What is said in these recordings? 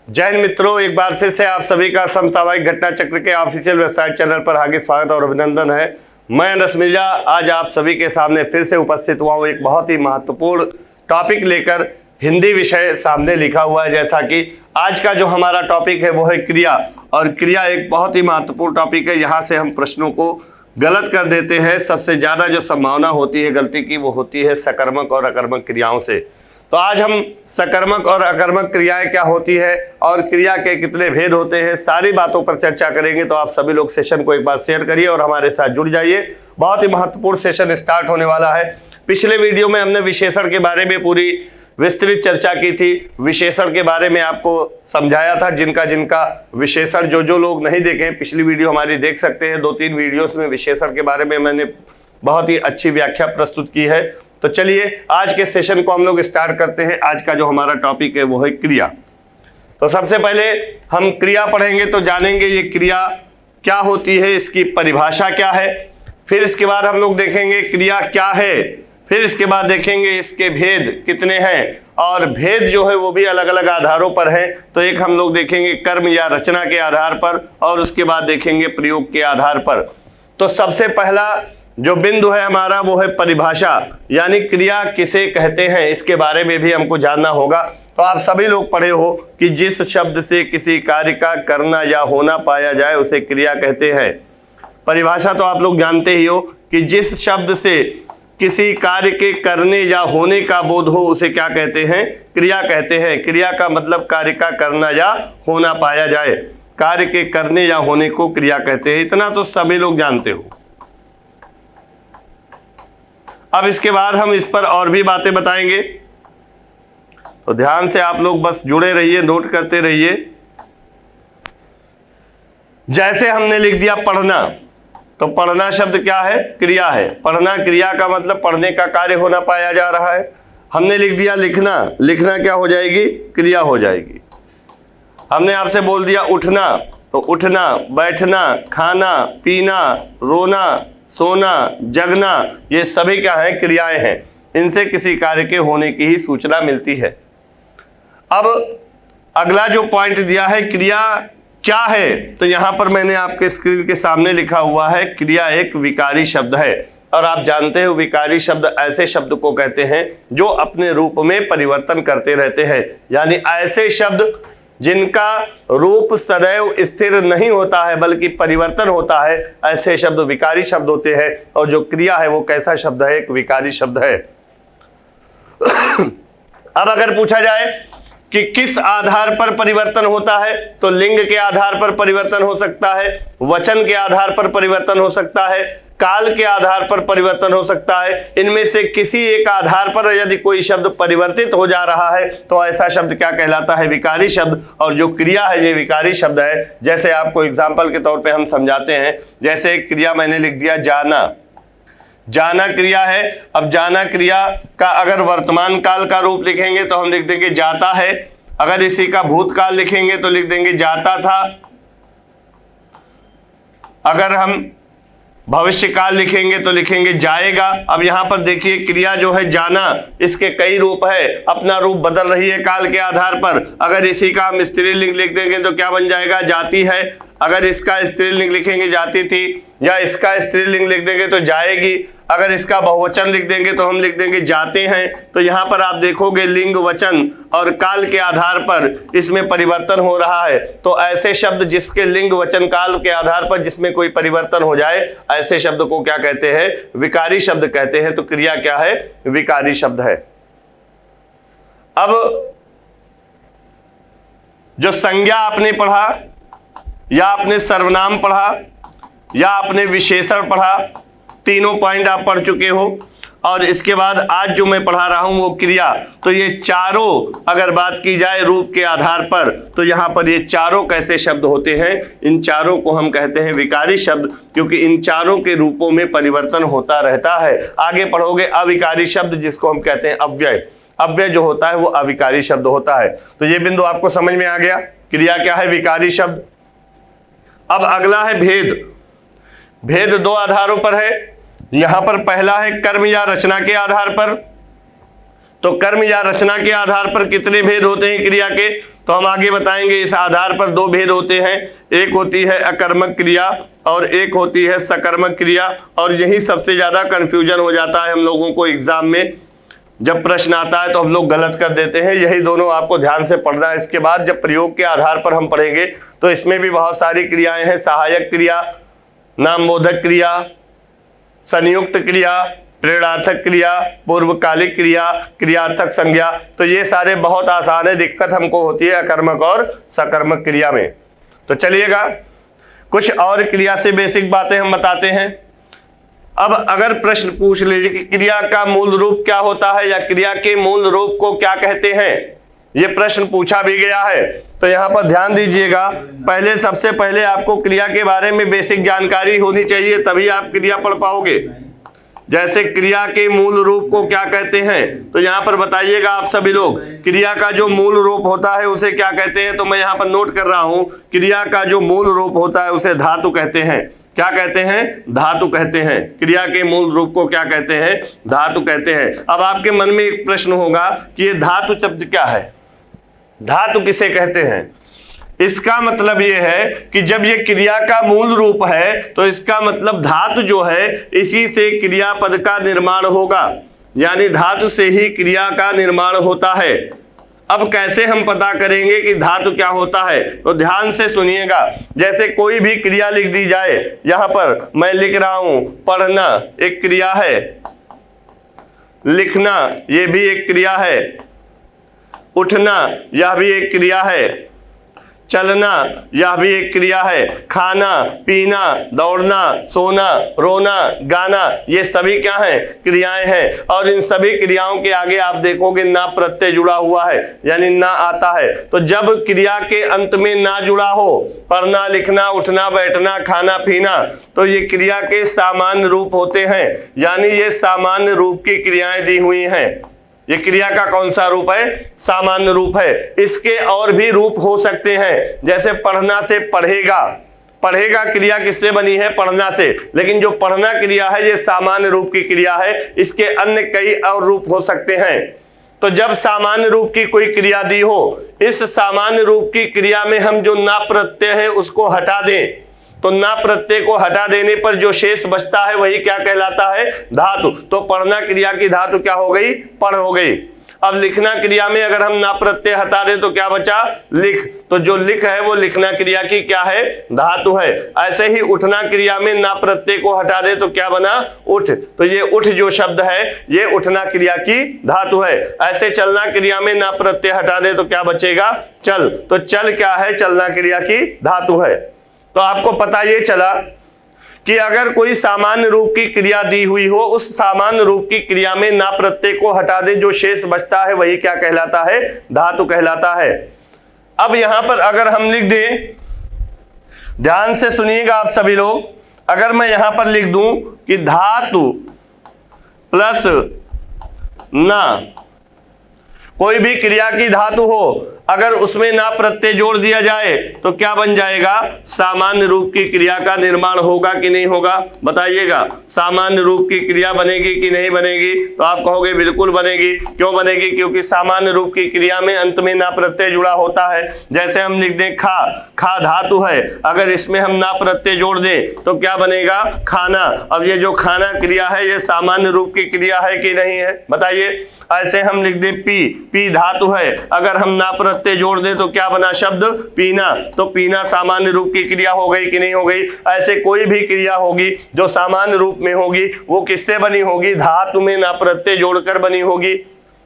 जय हिंद मित्रों, एक बार फिर से आप सभी का समसामयिक घटना चक्र के ऑफिशियल वेबसाइट चैनल पर हार्दिक स्वागत और अभिनंदन है। मैं अनस मिर्जा आज आप सभी के सामने फिर से उपस्थित हुआ हूँ एक बहुत ही महत्वपूर्ण टॉपिक लेकर। हिंदी विषय सामने लिखा हुआ है। जैसा कि आज का जो हमारा टॉपिक है वो है क्रिया, और क्रिया एक बहुत ही महत्वपूर्ण टॉपिक है। यहाँ से हम प्रश्नों को गलत कर देते हैं। सबसे ज़्यादा जो संभावना होती है गलती की वो होती है सकर्मक और अकर्मक क्रियाओं से। तो आज हम सकर्मक और अकर्मक क्रियाएं क्या होती है और क्रिया के कितने भेद होते हैं, सारी बातों पर चर्चा करेंगे। तो आप सभी लोग सेशन को एक बार शेयर करिए और हमारे साथ जुड़ जाइए। बहुत ही महत्वपूर्ण सेशन स्टार्ट होने वाला है। पिछले वीडियो में हमने विशेषण के बारे में पूरी विस्तृत चर्चा की थी। विशेषण के बारे में आपको समझाया था। जिनका विशेषण जो लोग नहीं देखे पिछली वीडियो हमारी देख सकते हैं। 2-3 वीडियोस में विशेषण के बारे में मैंने बहुत ही अच्छी व्याख्या प्रस्तुत की है। तो चलिए आज के सेशन को हम लोग स्टार्ट करते हैं। आज का जो हमारा टॉपिक है वो है क्रिया। तो सबसे पहले हम क्रिया पढ़ेंगे तो जानेंगे ये क्रिया क्या होती है, इसकी परिभाषा क्या है। फिर इसके बाद हम लोग देखेंगे क्रिया क्या है। फिर इसके बाद देखेंगे इसके भेद कितने हैं, और भेद जो है वो भी अलग अलग आधारों पर है। तो एक हम लोग देखेंगे कर्म या रचना के आधार पर, और उसके बाद देखेंगे प्रयोग के आधार पर। तो सबसे पहला जो बिंदु है हमारा वो है परिभाषा, यानी क्रिया किसे कहते हैं, इसके बारे में भी हमको जानना होगा। तो आप सभी लोग पढ़े हो कि जिस शब्द से किसी कार्य का करना या होना पाया जाए उसे क्रिया कहते हैं। परिभाषा तो आप लोग जानते ही हो कि जिस शब्द से किसी कार्य के करने या होने का बोध हो उसे क्या कहते हैं, क्रिया कहते हैं। क्रिया का मतलब कार्य का करना या होना पाया जाए। कार्य के करने या होने को क्रिया कहते हैं। इतना तो सभी लोग जानते हो। अब इसके बाद हम इस पर और भी बातें बताएंगे, तो ध्यान से आप लोग बस जुड़े रहिए, नोट करते रहिए। जैसे हमने लिख दिया पढ़ना, तो पढ़ना शब्द क्या है, क्रिया है। पढ़ना क्रिया का मतलब पढ़ने का कार्य होना पाया जा रहा है। हमने लिख दिया लिखना, लिखना क्या हो जाएगी, क्रिया हो जाएगी। हमने आपसे बोल दिया उठना, तो उठना, बैठना, खाना, पीना, रोना, सोना, जगना, ये सभी क्या है, क्रियाएं हैं। इनसे किसी कार्य के होने की ही सूचना मिलती है। अब अगला जो पॉइंट दिया है क्रिया क्या है, तो यहां पर मैंने आपके स्क्रीन के सामने लिखा हुआ है क्रिया एक विकारी शब्द है। और आप जानते हो विकारी शब्द ऐसे शब्द को कहते हैं जो अपने रूप में परिवर्तन करते रहते हैं। यानी ऐसे शब्द जिनका रूप सदैव स्थिर नहीं होता है बल्कि परिवर्तन होता है, ऐसे शब्द विकारी शब्द होते हैं। और जो क्रिया है वो कैसा शब्द है, एक विकारी शब्द है। अब अगर पूछा जाए कि किस आधार पर परिवर्तन होता है, तो लिंग के आधार पर परिवर्तन हो सकता है, वचन के आधार पर परिवर्तन हो सकता है, काल के आधार पर परिवर्तन हो सकता है। इनमें से किसी एक आधार पर यदि कोई शब्द परिवर्तित हो जा रहा है तो ऐसा शब्द क्या कहलाता है, विकारी शब्द। और जो क्रिया है ये विकारी शब्द है। जैसे आपको एग्जाम्पल के तौर पे हम समझाते हैं। जैसे एक क्रिया मैंने लिख दिया जाना, जाना क्रिया है। अब जाना क्रिया का अगर वर्तमान काल का रूप लिखेंगे तो हम लिख देंगे जाता है। अगर इसी का भूतकाल लिखेंगे तो लिख देंगे जाता था। अगर हम भविष्य काल लिखेंगे तो लिखेंगे जाएगा। अब यहां पर देखिए क्रिया जो है जाना, इसके कई रूप है, अपना रूप बदल रही है काल के आधार पर। अगर इसी का हम स्त्रीलिंग लिख देंगे तो क्या बन जाएगा, जाती है। अगर इसका स्त्रीलिंग लिखेंगे जाती थी, या इसका स्त्रीलिंग लिख देंगे तो जाएगी। अगर इसका बहुवचन लिख देंगे तो हम लिख देंगे जाते हैं। तो यहाँ पर आप देखोगे लिंग, वचन और काल के आधार पर इसमें परिवर्तन हो रहा है। तो ऐसे शब्द जिसके लिंग, वचन, काल के आधार पर जिसमें कोई परिवर्तन हो जाए, ऐसे शब्द को क्या कहते हैं, विकारी शब्द कहते हैं। तो क्रिया क्या है, विकारी शब्द है। अब जो संज्ञा आपने पढ़ा, या आपने सर्वनाम पढ़ा, या आपने विशेषण पढ़ा, तीनों पॉइंट आप पढ़ चुके हो। और इसके बाद आज जो मैं पढ़ा रहा हूं वो क्रिया। तो ये चारों अगर बात की जाए रूप के आधार पर, तो यहां पर ये चारों कैसे शब्द होते हैं, इन चारों को हम कहते हैं विकारी शब्द, क्योंकि इन चारों के रूपों में परिवर्तन होता रहता है। आगे पढ़ोगे अविकारी शब्द, जिसको हम कहते हैं अव्यय। अव्यय जो होता है वो अविकारी शब्द होता है। तो ये बिंदु आपको समझ में आ गया, क्रिया क्या है, विकारी शब्द। अब अगला है भेद। भेद दो आधारों पर है। यहां पर पहला है कर्म या रचना के आधार पर। तो कर्म या रचना के आधार पर कितने भेद होते हैं क्रिया के, तो हम आगे बताएंगे। इस आधार पर दो भेद होते हैं, एक होती है अकर्मक क्रिया और एक होती है सकर्मक क्रिया। और यही सबसे ज़्यादा कन्फ्यूजन हो जाता है हम लोगों को एग्जाम में, जब प्रश्न आता है तो हम लोग गलत कर देते हैं। यही दोनों आपको ध्यान से पढ़ना है। इसके बाद जब प्रयोग के आधार पर हम पढ़ेंगे तो इसमें भी बहुत सारी क्रियाएं हैं, सहायक क्रिया, नामबोधक क्रिया, संयुक्त क्रिया, प्रेरणार्थक क्रिया, पूर्वकालिक क्रिया, क्रियार्थक संज्ञा। तो ये सारे बहुत आसान है, दिक्कत हमको होती है अकर्मक और सकर्मक क्रिया में। तो चलिएगा कुछ और क्रिया से बेसिक बातें हम बताते हैं। अब अगर प्रश्न पूछ लीजिए कि क्रिया का मूल रूप क्या होता है या क्रिया के मूल रूप को क्या कहते हैं, ये प्रश्न पूछा भी गया है। तो यहाँ पर ध्यान दीजिएगा, पहले सबसे पहले आपको क्रिया के बारे में बेसिक जानकारी होनी चाहिए, तभी आप क्रिया पढ़ पाओगे। जैसे क्रिया के मूल रूप को क्या कहते हैं, तो यहाँ पर बताइएगा आप सभी लोग, क्रिया का जो मूल रूप होता है उसे क्या कहते हैं। तो मैं यहाँ पर नोट कर रहा हूँ, क्रिया का जो मूल रूप होता है उसे धातु कहते हैं। क्या कहते हैं? धातु कहते हैं। क्रिया के मूल रूप को क्या कहते हैं? धातु कहते हैं। अब आपके मन में एक प्रश्न होगा कि ये धातु शब्द क्या है, धातु किसे कहते हैं। इसका मतलब ये है कि जब ये क्रिया का मूल रूप है तो इसका मतलब धातु जो है इसी से क्रियापद का निर्माण होगा, यानी धातु से ही क्रिया का निर्माण होता है। अब कैसे हम पता करेंगे कि धातु क्या होता है, तो ध्यान से सुनिएगा। जैसे कोई भी क्रिया लिख दी जाए, यहां पर मैं लिख रहा हूं पढ़ना एक क्रिया है, लिखना ये भी एक क्रिया है, उठना यह भी एक क्रिया है, चलना यह भी एक क्रिया है, खाना पीना, दौड़ना, सोना, रोना, गाना, ये सभी क्या है? क्रियाएं हैं। और इन सभी क्रियाओं के आगे आप देखोगे ना प्रत्यय जुड़ा हुआ है, यानी ना आता है। तो जब क्रिया के अंत में ना जुड़ा हो, पढ़ना, लिखना, उठना, बैठना, खाना, पीना, तो ये क्रिया के सामान्य रूप होते हैं, यानी ये सामान्य रूप की क्रियाएं दी हुई हैं। ये क्रिया का कौन सा रूप है? सामान्य रूप है। इसके और भी रूप हो सकते हैं, जैसे पढ़ना से पढ़ेगा, पढ़ेगा क्रिया किससे बनी है? पढ़ना से। लेकिन जो पढ़ना क्रिया है ये सामान्य रूप की क्रिया है, इसके अन्य कई और रूप हो सकते हैं। तो जब सामान्य रूप की कोई क्रिया दी हो, इस सामान्य रूप की क्रिया में हम जो ना प्रत्यय है उसको हटा दें, तो ना प्रत्यय को हटा देने पर जो शेष बचता है वही क्या कहलाता है? धातु। तो पढ़ना क्रिया की धातु क्या हो गई? पढ़ हो गई। अब लिखना क्रिया में अगर हम ना प्रत्यय हटा दें तो क्या बचा? लिख। तो जो लिख है वो लिखना क्रिया की क्या है? धातु है। ऐसे ही उठना क्रिया में ना प्रत्यय को हटा दे तो क्या बना? उठ। तो ये उठ जो शब्द है ये उठना क्रिया की धातु है। ऐसे चलना क्रिया में ना प्रत्यय हटा दे तो क्या बचेगा? चल। तो चल क्या है? चलना क्रिया की धातु है। तो आपको पता ये चला कि अगर कोई सामान्य रूप की क्रिया दी हुई हो, उस सामान्य रूप की क्रिया में ना प्रत्यय को हटा दे, जो शेष बचता है वही क्या कहलाता है? धातु कहलाता है। अब यहां पर अगर हम लिख दें, ध्यान से सुनिएगा आप सभी लोग, अगर मैं यहां पर लिख दूं कि धातु प्लस ना, कोई भी क्रिया की धातु हो, अगर उसमें ना प्रत्यय जोड़ दिया जाए तो क्या बन जाएगा? सामान्य रूप की क्रिया का निर्माण होगा कि नहीं होगा? बताइएगा। सामान्य रूप की क्रिया बनेगी कि नहीं बनेगी? तो आप कहोगे बिल्कुल बनेगी। क्यों बनेगी? क्योंकि सामान्य रूप की क्रिया में अंत में ना प्रत्यय जुड़ा होता है। जैसे हम लिख दें खा, खा धातु है, अगर इसमें हम ना प्रत्यय जोड़ दें तो क्या बनेगा? खाना। अब ये जो खाना क्रिया है ये सामान्य रूप की क्रिया है कि नहीं है? बताइए। ऐसे हम लिख दें पी, पी धातु है, अगर हम ना प्रत्यय जोड़ दें तो क्या बना शब्द? पीना। तो पीना सामान्य रूप की क्रिया हो गई कि नहीं हो गई? ऐसे कोई भी क्रिया होगी जो सामान्य रूप में होगी वो किससे बनी होगी? धातु में ना प्रत्यय जोड़कर बनी होगी।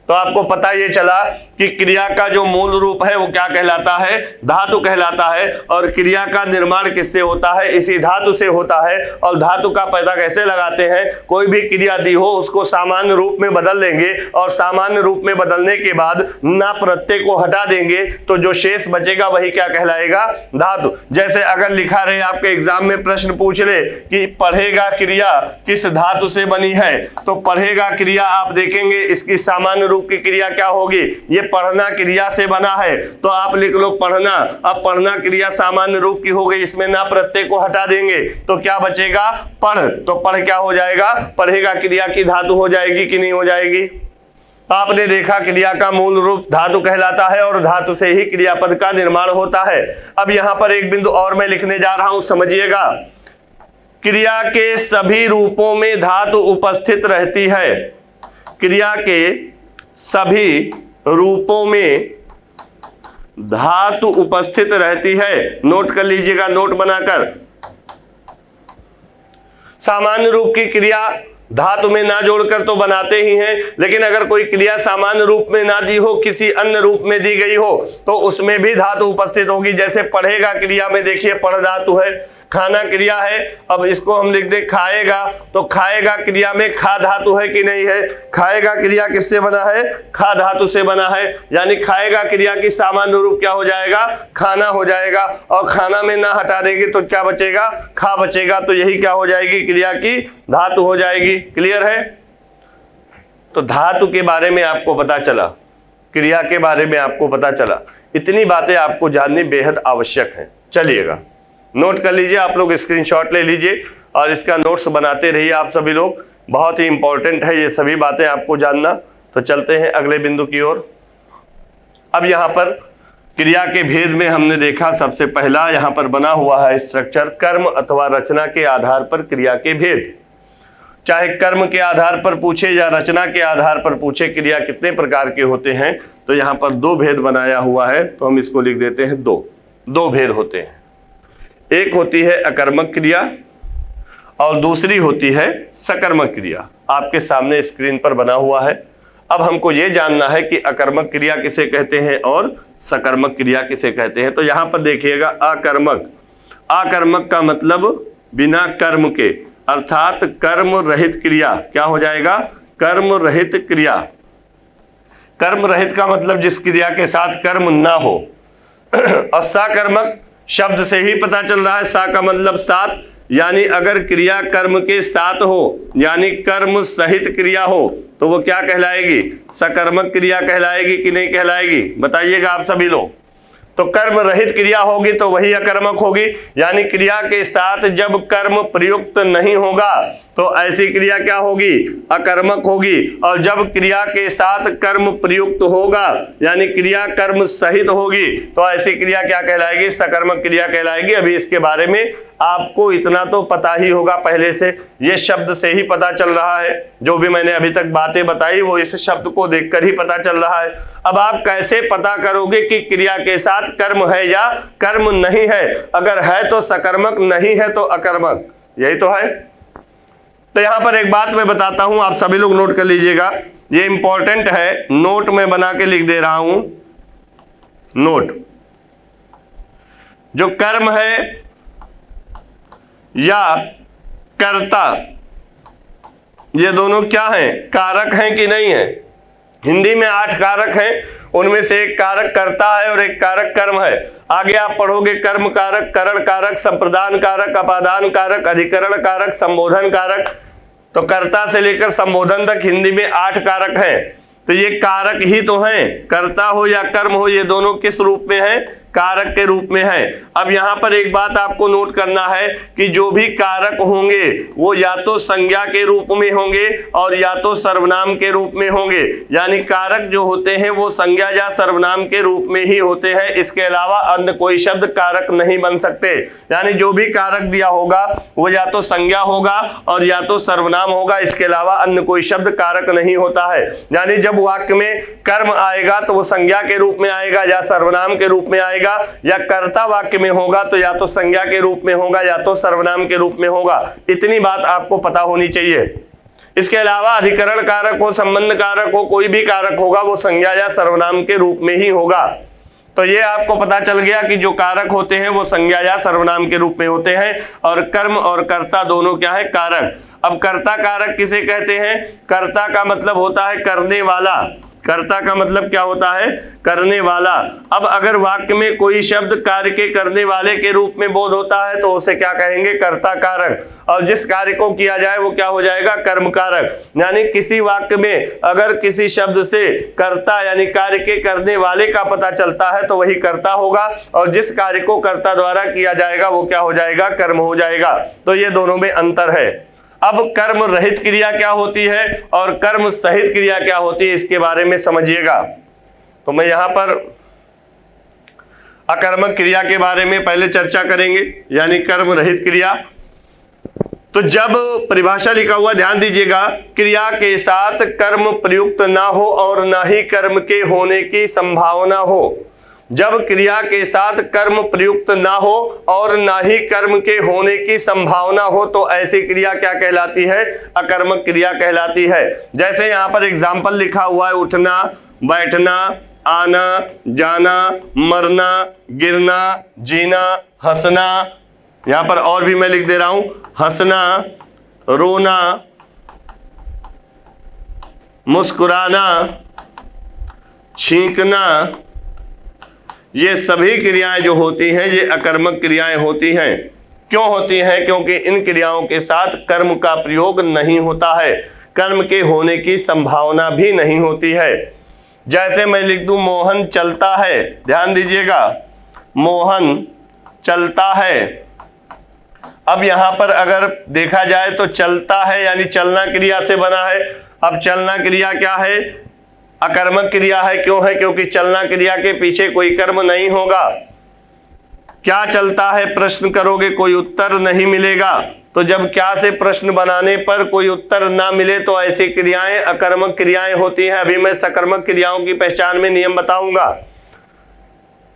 तो आपको पता ये चला कि क्रिया का जो मूल रूप है वो क्या कहलाता है? धातु कहलाता है। और क्रिया का निर्माण किससे होता है? इसी धातु से होता है। और धातु का पता कैसे लगाते हैं? कोई भी क्रिया दी हो उसको सामान्य रूप में बदल देंगे और सामान्य रूप में बदलने के बाद ना प्रत्यय को हटा देंगे तो जो शेष बचेगा वही क्या कहलाएगा? धातु। जैसे अगर लिखा रहे आपके एग्जाम में प्रश्न पूछ रहे कि पढ़ेगा क्रिया किस धातु से बनी है, तो पढ़ेगा क्रिया आप देखेंगे इसकी सामान्य रूप की क्रिया क्या होगी? ये पढ़ना क्रिया से बना है, तो आप लिख लो पढ़ना। अब पढ़ना क्रिया सामान्य रूप की हो गई, इसमें ना प्रत्यय को हटा देंगे तो क्या बचेगा? पढ़। तो पढ़ क्या हो जाएगा? पढ़ेगा क्रिया की धातु हो जाएगी कि नहीं हो जाएगी? आपने देखा क्रिया का मूल रूप धातु कहलाता है और धातु से ही क्रियापद का निर्माण होता है। अब यहां पर एक बिंदु और मैं लिखने जा रहा हूं, समझिएगा। क्रिया के सभी रूपों में धातु उपस्थित रहती है। क्रिया के सभी रूपों में धातु उपस्थित रहती है। नोट कर लीजिएगा, नोट बनाकर। सामान्य रूप की क्रिया धातु में ना जोड़कर तो बनाते ही हैं, लेकिन अगर कोई क्रिया सामान्य रूप में ना दी हो, किसी अन्य रूप में दी गई हो, तो उसमें भी धातु उपस्थित होगी। जैसे पढ़ेगा क्रिया में देखिए पढ़ धातु है, खाना क्रिया है। अब इसको हम लिख दे खाएगा, तो खाएगा क्रिया में खा धातु है कि नहीं है? खाएगा क्रिया किससे बना है? खा धातु से बना है। यानी खाएगा क्रिया की सामान्य रूप क्या हो जाएगा? खाना हो जाएगा। और खाना में ना हटा देंगे तो क्या बचेगा? खा बचेगा। तो यही क्या हो जाएगी? क्रिया की धातु हो जाएगी। क्लियर है? तो धातु के बारे में आपको पता चला, क्रिया के बारे में आपको पता चला। इतनी बातें आपको जाननी बेहद आवश्यक है। चलिएगा, नोट कर लीजिए, आप लोग स्क्रीनशॉट ले लीजिए और इसका नोट्स बनाते रहिए आप सभी लोग। बहुत ही इंपॉर्टेंट है ये सभी बातें आपको जानना। तो चलते हैं अगले बिंदु की ओर। अब यहाँ पर क्रिया के भेद में हमने देखा, सबसे पहला यहाँ पर बना हुआ है स्ट्रक्चर, कर्म अथवा रचना के आधार पर क्रिया के भेद। चाहे कर्म के आधार पर पूछे या रचना के आधार पर पूछे, क्रिया कितने प्रकार के होते हैं, तो यहाँ पर दो भेद बनाया हुआ है। तो हम इसको लिख देते हैं दो भेद होते हैं। एक होती है अकर्मक क्रिया और दूसरी होती है सकर्मक क्रिया। आपके सामने स्क्रीन पर बना हुआ है। अब हमको ये जानना है कि अकर्मक क्रिया किसे कहते हैं और सकर्मक क्रिया किसे कहते हैं। तो यहाँ पर देखिएगा, अकर्मक का मतलब बिना कर्म के, अर्थात कर्म रहित क्रिया। क्या हो जाएगा? कर्म रहित क्रिया। कर्म रहित का मतलब जिस क्रिया के साथ कर्म ना हो। और सकर्मक शब्द से ही पता चल रहा है, सा का मतलब साथ, यानी अगर क्रिया कर्म के साथ हो, यानी कर्म सहित क्रिया हो, तो वो क्या कहलाएगी? सकर्मक क्रिया कहलाएगी कि नहीं कहलाएगी? बताइएगा आप सभी लोग। तो कर्म रहित क्रिया होगी तो वही अकर्मक होगी। यानी क्रिया के साथ जब कर्म प्रयुक्त नहीं होगा तो ऐसी क्रिया क्या होगी? अकर्मक होगी। और जब क्रिया के साथ कर्म प्रयुक्त होगा, यानी क्रिया कर्म सहित होगी, तो ऐसी क्रिया क्या कहलाएगी? सकर्मक क्रिया कहलाएगी। अभी इसके बारे में आपको इतना तो पता ही होगा पहले से, ये शब्द से ही पता चल रहा है। जो भी मैंने अभी तक बातें बताई वो इस शब्द को देखकर ही पता चल रहा है। अब आप कैसे पता करोगे कि क्रिया के साथ कर्म है या कर्म नहीं है? अगर है तो सकर्मक, नहीं है तो अकर्मक। यही तो है। तो यहां पर एक बात मैं बताता हूं, आप सभी लोग नोट कर लीजिएगा, ये इंपॉर्टेंट है। नोट में बना के लिख दे रहा हूं। नोट, जो कर्म है या कर्ता, ये दोनों क्या हैं? कारक हैं कि नहीं है? हिंदी में 8 कारक हैं, उनमें से एक कारक कर्ता है और एक कारक कर्म है। आगे आप पढ़ोगे कर्म कारक, करण कारक, संप्रदान कारक, अपादान कारक, अधिकरण कारक, संबोधन कारक। तो कर्ता से लेकर संबोधन तक हिंदी में 8 कारक हैं। तो ये कारक ही तो हैं। कर्ता हो या कर्म हो, ये दोनों किस रूप में है? कारक के रूप में है। अब यहां पर एक बात आपको नोट करना है कि जो भी कारक होंगे वो या तो संज्ञा के रूप में होंगे और या तो सर्वनाम के रूप में होंगे। यानी कारक जो होते हैं वो संज्ञा या सर्वनाम के रूप में ही होते हैं। इसके अलावा अन्य कोई शब्द कारक नहीं बन सकते। यानी जो भी कारक दिया होगा वो या तो संज्ञा होगा और या तो सर्वनाम होगा। इसके अलावा अन्य कोई शब्द कारक नहीं होता है। यानी जब वाक्य में कर्म आएगा तो वो संज्ञा के रूप में आएगा या सर्वनाम के रूप में आएगा, या कर्ता वाक्य में होगा तो या तो संज्ञा के रूप में होगा या तो सर्वनाम के रूप में होगा। इतनी बात आपको पता होनी चाहिए। इसके अलावा अधिकरण कारक हो, संबंध कारक हो, कोई भी कारक होगा वो संज्ञा या सर्वनाम के रूप में ही होगा। तो ये आपको पता चल गया कि जो कारक होते हैं वो संज्ञा या सर्वनाम के रूप में होते हैं और कर्म और कर्ता दोनों क्या है? कारक। अब कर्ता कारक किसे कहते हैं? कर्ता का मतलब होता है करने वाला। कर्ता का मतलब क्या होता है? करने वाला। अब अगर वाक्य में कोई शब्द कार्य के करने वाले के रूप में बोध होता है तो उसे क्या कहेंगे? कर्ता कारक। और जिस कार्य को किया जाए वो क्या हो जाएगा? कर्म कारक। यानी किसी वाक्य में अगर किसी शब्द से कर्ता यानी कार्य के करने वाले का पता चलता है तो वही कर्ता होगा, और जिस कार्य को कर्ता द्वारा किया जाएगा वो क्या हो जाएगा? कर्म हो जाएगा। तो ये दोनों में अंतर है। अब कर्म रहित क्रिया क्या होती है और कर्म सहित क्रिया क्या होती है, इसके बारे में समझिएगा। तो मैं यहां पर अकर्मक क्रिया के बारे में पहले चर्चा करेंगे, यानी कर्म रहित क्रिया। तो जब परिभाषा लिखा हुआ ध्यान दीजिएगा, क्रिया के साथ कर्म प्रयुक्त ना हो और ना ही कर्म के होने की संभावना हो। जब क्रिया के साथ कर्म प्रयुक्त ना हो और ना ही कर्म के होने की संभावना हो तो ऐसी क्रिया क्या कहलाती है, अकर्मक क्रिया कहलाती है। जैसे यहाँ पर एग्जाम्पल लिखा हुआ है, उठना, बैठना, आना, जाना, मरना, गिरना, जीना, हंसना। यहाँ पर और भी मैं लिख दे रहा हूं, हंसना, रोना, मुस्कुराना, छींकना, ये सभी क्रियाएं जो होती हैं ये अकर्मक क्रियाएं होती हैं। क्यों होती हैं? क्योंकि इन क्रियाओं के साथ कर्म का प्रयोग नहीं होता है, कर्म के होने की संभावना भी नहीं होती है। जैसे मैं लिख दूं, मोहन चलता है, ध्यान दीजिएगा, मोहन चलता है। अब यहां पर अगर देखा जाए तो चलता है यानी चलना क्रिया से बना है। अब चलना क्रिया क्या है? अकर्मक क्रिया है। क्यों है? क्योंकि चलना क्रिया के पीछे कोई कर्म नहीं होगा। क्या चलता है प्रश्न करोगे, कोई उत्तर नहीं मिलेगा। तो जब क्या से प्रश्न बनाने पर कोई उत्तर ना मिले तो ऐसी क्रियाएं अकर्मक क्रियाएं होती हैं। अभी मैं सकर्मक क्रियाओं की पहचान में नियम बताऊंगा।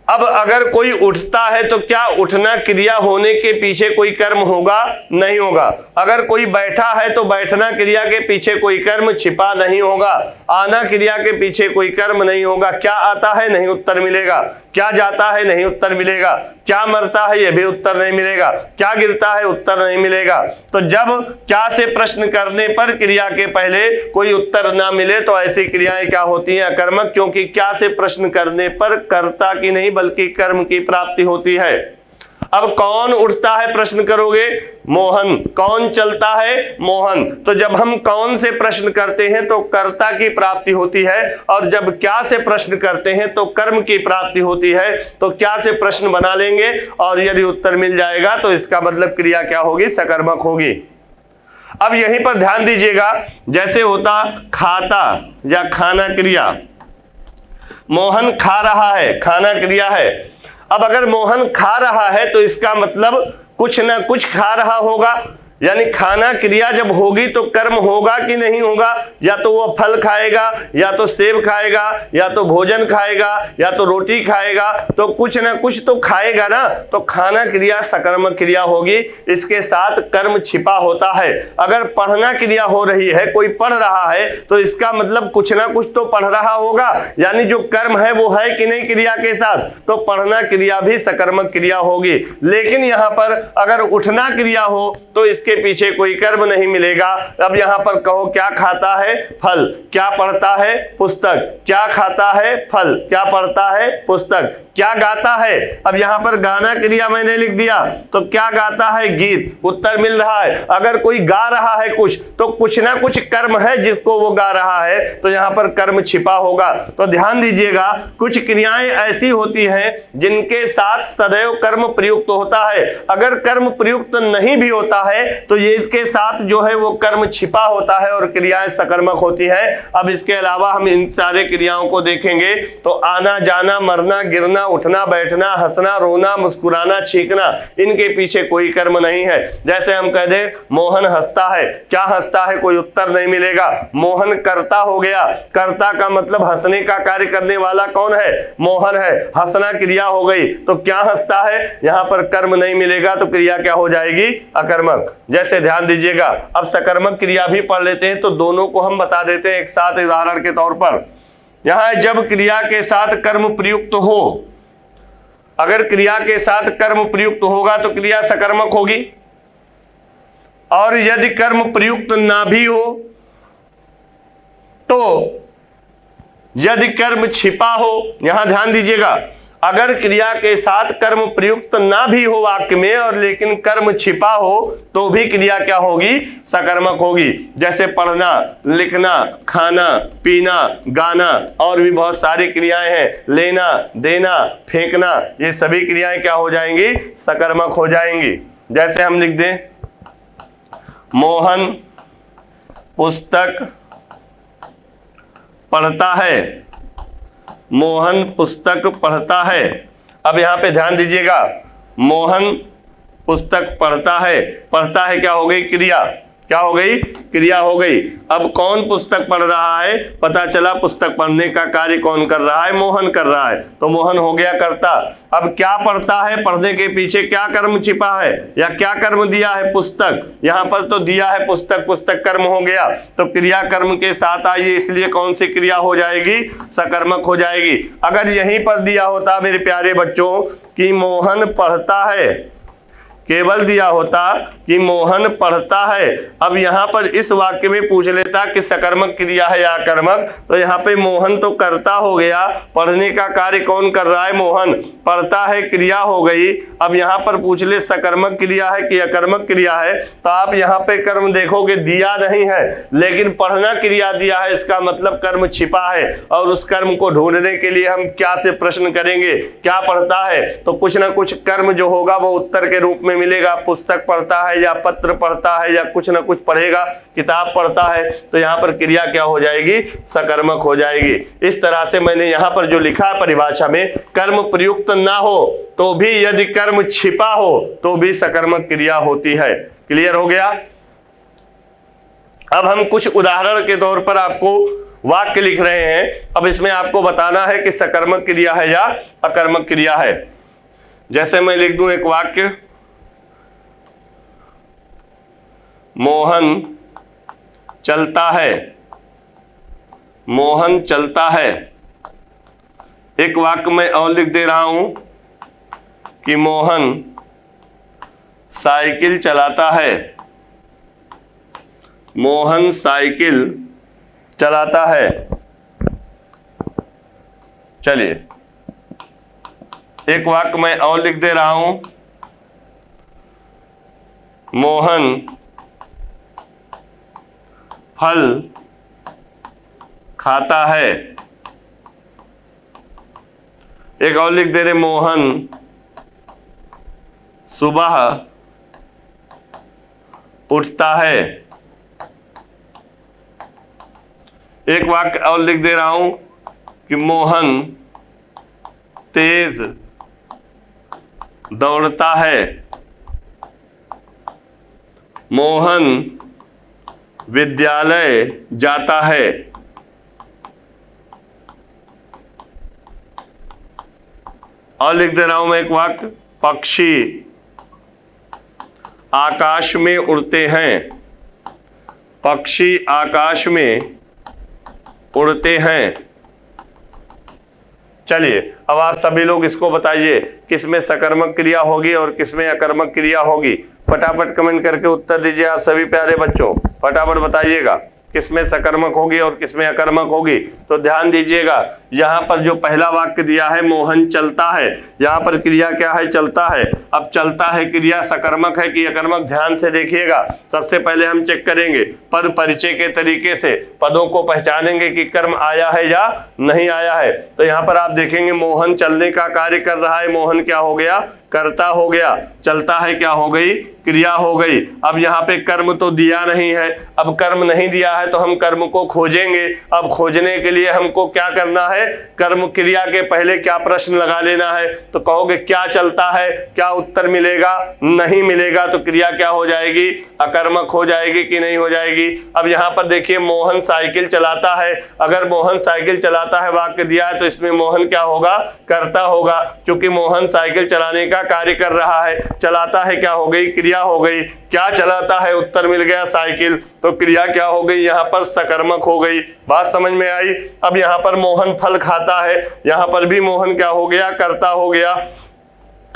अब अगर कोई उठता है तो क्या उठना क्रिया होने के पीछे कोई कर्म होगा? नहीं होगा। अगर कोई बैठा है तो बैठना क्रिया के पीछे कोई कर्म छिपा नहीं होगा। आना क्रिया के पीछे कोई कर्म नहीं होगा। क्या आता है? नहीं उत्तर मिलेगा। क्या जाता है? नहीं उत्तर मिलेगा। क्या मरता है? यह भी उत्तर नहीं मिलेगा। क्या गिरता है? उत्तर नहीं मिलेगा। तो जब क्या से प्रश्न करने पर क्रिया के पहले कोई उत्तर ना मिले तो ऐसी क्रियाएं क्या होती हैं? अकर्मक। क्योंकि क्या से प्रश्न करने पर कर्ता की नहीं बल्कि कर्म की प्राप्ति होती है। अब कौन उठता है प्रश्न करोगे, मोहन। कौन चलता है, मोहन। तो जब हम कौन से प्रश्न करते हैं तो कर्ता की प्राप्ति होती है, और जब क्या से प्रश्न करते हैं तो कर्म की प्राप्ति होती है। तो क्या से प्रश्न बना लेंगे और यदि उत्तर मिल जाएगा तो इसका मतलब क्रिया क्या होगी, सकर्मक होगी। अब यहीं पर ध्यान दीजिएगा, जैसे होता खाता या खाना क्रिया। मोहन खा रहा है, खाना क्रिया है। अब अगर मोहन खा रहा है तो इसका मतलब कुछ ना कुछ खा रहा होगा, यानी खाना क्रिया जब होगी तो कर्म होगा कि नहीं होगा। या तो वो फल खाएगा, या तो सेब खाएगा, या तो भोजन खाएगा, या तो रोटी खाएगा, तो कुछ ना कुछ तो खाएगा ना। तो खाना क्रिया सकर्मक क्रिया होगी, इसके साथ कर्म छिपा होता है। अगर पढ़ना क्रिया हो रही है, कोई पढ़ रहा है, तो इसका मतलब कुछ ना कुछ तो पढ़ रहा होगा, यानी जो कर्म है वो है कि नहीं क्रिया के साथ। तो पढ़ना क्रिया भी सकर्मक क्रिया होगी। लेकिन यहाँ पर अगर उठना क्रिया हो तो इसके पीछे कोई कर्म नहीं मिलेगा। अब यहां पर कहो, क्या खाता है, फल। क्या पढ़ता है, पुस्तक। क्या खाता है, फल। क्या पढ़ता है, पुस्तक। क्या गाता है, अब यहां पर गाना क्रिया मैंने लिख दिया, तो क्या गाता है, गीत। उत्तर मिल रहा है। अगर कोई गा रहा है कुछ, तो कुछ ना कुछ कर्म है जिसको वो गा रहा है, तो यहां पर कर्म छिपा होगा। तो ध्यान दीजिएगा, कुछ क्रियाएं ऐसी होती हैं जिनके साथ सदैव कर्म प्रयुक्त होता है। अगर कर्म प्रयुक्त नहीं भी होता है तो ये इसके साथ जो है वो कर्म छिपा होता है और क्रियाएं सकर्मक होती है। अब इसके अलावा हम इन सारे क्रियाओं को देखेंगे तो आना, जाना, मरना, गिरना, उठना, बैठना, हंसना, रोना, मुस्कुराना, छींकना, इनके पीछे कोई कर्म नहीं है। जैसे हम कह दें मोहन हंसता है, क्या हंसता है, कोई उत्तर नहीं मिलेगा। मोहन करता हो गया, कर्ता का मतलब हंसने का कार्य करने वाला कौन है, मोहन है। हंसना क्रिया हो गई, तो क्या हंसता है, यहां पर कर्म नहीं मिलेगा, तो क्रिया क्या हो जाएगी, अकर्मक। जैसे ध्यान दीजिएगा, अब सकर्मक क्रिया भी पढ़ लेते हैं तो दोनों को हम बता देते हैं एक साथ उदाहरण के तौर पर। यहां जब क्रिया के साथ कर्म प्रयुक्त हो, अगर क्रिया के साथ कर्म प्रयुक्त होगा तो क्रिया सकर्मक होगी, और यदि कर्म प्रयुक्त ना भी हो तो यदि कर्म छिपा हो, यहां ध्यान दीजिएगा, अगर क्रिया के साथ कर्म प्रयुक्त ना भी हो वाक्य में और लेकिन कर्म छिपा हो तो भी क्रिया क्या होगी, सकर्मक होगी। जैसे पढ़ना, लिखना, खाना, पीना, गाना, और भी बहुत सारी क्रियाएं हैं, लेना, देना, फेंकना, ये सभी क्रियाएं क्या हो जाएंगी, सकर्मक हो जाएंगी। जैसे हम लिख दें मोहन पुस्तक पढ़ता है। मोहन पुस्तक पढ़ता है। अब यहां पे ध्यान दीजिएगा, मोहन पुस्तक पढ़ता है। पढ़ता है क्या हो गई? क्रिया। क्या हो गई? क्रिया हो गई। अब कौन पुस्तक पढ़ रहा है? पता चला पुस्तक पढ़ने का कार्य कौन कर रहा है? मोहन कर रहा है, तो मोहन हो गया कर्ता। अब क्या पढ़ता है? पढ़ने के पीछे क्या कर्म छिपा है या क्या कर्म दिया है? पुस्तक। यहां पर तो दिया है पुस्तक, पुस्तक कर्म हो गया, तो क्रिया कर्म के साथ आई, इसलिए कौन सी क्रिया हो जाएगी? सकर्मक हो जाएगी। अगर यहीं पर दिया होता मेरे प्यारे बच्चों कि मोहन पढ़ता है, केवल दिया होता कि मोहन पढ़ता है, अब यहां पर इस वाक्य में पूछ लेता कि सकर्मक क्रिया है या अकर्मक, तो यहां पे मोहन तो कर्ता हो गया, पढ़ने का कार्य कौन कर रहा है? मोहन। पढ़ता है क्रिया हो गई। अब यहां पर पूछ ले सकर्मक क्रिया है कि अकर्मक क्रिया है, तो आप यहां पे कर्म देखोगे दिया नहीं है, लेकिन पढ़ना क्रिया दिया है, इसका मतलब कर्म छिपा है। और उस कर्म को ढूंढने के लिए हम क्या से प्रश्न करेंगे? क्या पढ़ता है? तो कुछ ना कुछ कर्म जो होगा वो उत्तर के रूप में मिलेगा। पुस्तक पढ़ता है या पत्र पढ़ता है या कुछ ना कुछ पढ़ेगा, किताब पढ़ता है, तो यहां पर क्रिया क्या हो जाएगी? सकर्मक हो जाएगी। इस तरह से मैंने यहां पर जो लिखा है परिभाषा में, कर्म प्रयुक्त ना हो तो भी यदि कर्म छिपा हो तो भी सकर्मक क्रिया होती है। क्लियर हो गया? अब हम कुछ उदाहरण के तौर पर आपको वाक्य लिख रहे हैं। अब इसमें आपको बताना है कि सकर्मक क्रिया है या अकर्मक क्रिया है। जैसे मैं लिख दूं एक वाक्य, मोहन चलता है। मोहन चलता है। एक वाक्य में और लिख दे रहा हूं कि मोहन साइकिल चलाता है। मोहन साइकिल चलाता है। चलिए एक वाक्य में और लिख दे रहा हूं, मोहन फल खाता है। एक और लिख दे रहे, मोहन सुबह उठता है। एक वाक्य और लिख दे रहा हूं कि मोहन तेज दौड़ता है। मोहन विद्यालय जाता है। और लिख दे रहा हूं मैं एक वाक्य, पक्षी आकाश में उड़ते हैं। पक्षी आकाश में उड़ते हैं। चलिए अब आप सभी लोग इसको बताइए किसमें सकर्मक क्रिया होगी और किसमें अकर्मक क्रिया होगी। फटाफट कमेंट करके उत्तर दीजिए आप सभी प्यारे बच्चों, फटाफट बताइएगा किसमें सकर्मक होगी और किसमें अकर्मक होगी। तो ध्यान दीजिएगा, यहाँ पर जो पहला वाक्य दिया है मोहन चलता है, यहाँ पर क्रिया क्या है? चलता है। अब चलता है क्रिया सकर्मक है कि अकर्मक? ध्यान से देखिएगा। सबसे पहले हम चेक करेंगे पद परिचय के तरीके से, पदों को पहचानेंगे कि कर्म आया है या नहीं आया है। तो यहाँ पर आप देखेंगे मोहन चलने का कार्य कर रहा है, मोहन क्या हो गया? कर्ता हो गया। चलता है क्या हो गई? क्रिया हो गई। अब यहाँ पे कर्म तो दिया नहीं है, अब कर्म नहीं दिया है तो हम कर्म को खोजेंगे। अब खोजने के लिए हमको क्या करना है? कर्म क्रिया के पहले क्या प्रश्न लगा लेना है। तो कहोगे क्या चलता है? क्या उत्तर मिलेगा? नहीं मिलेगा, तो क्रिया क्या हो जाएगी? अकर्मक हो जाएगी कि नहीं हो जाएगी? अब यहाँ पर देखिए मोहन साइकिल चलाता है। अगर मोहन साइकिल चलाता है वाक्य दिया है तो इसमें मोहन क्या होगा? कर्ता होगा, क्योंकि मोहन साइकिल चलाने का कार्य कर रहा है। चलाता है क्या हो गई? क्रिया हो गई। क्या चलाता है? उत्तर मिल गया साइकिल, तो क्रिया क्या हो गई? यहाँ पर सकर्मक हो गई। बात समझ में आई? अब यहाँ पर मोहन फल खाता है, यहाँ पर भी मोहन क्या हो गया? कर्ता हो गया।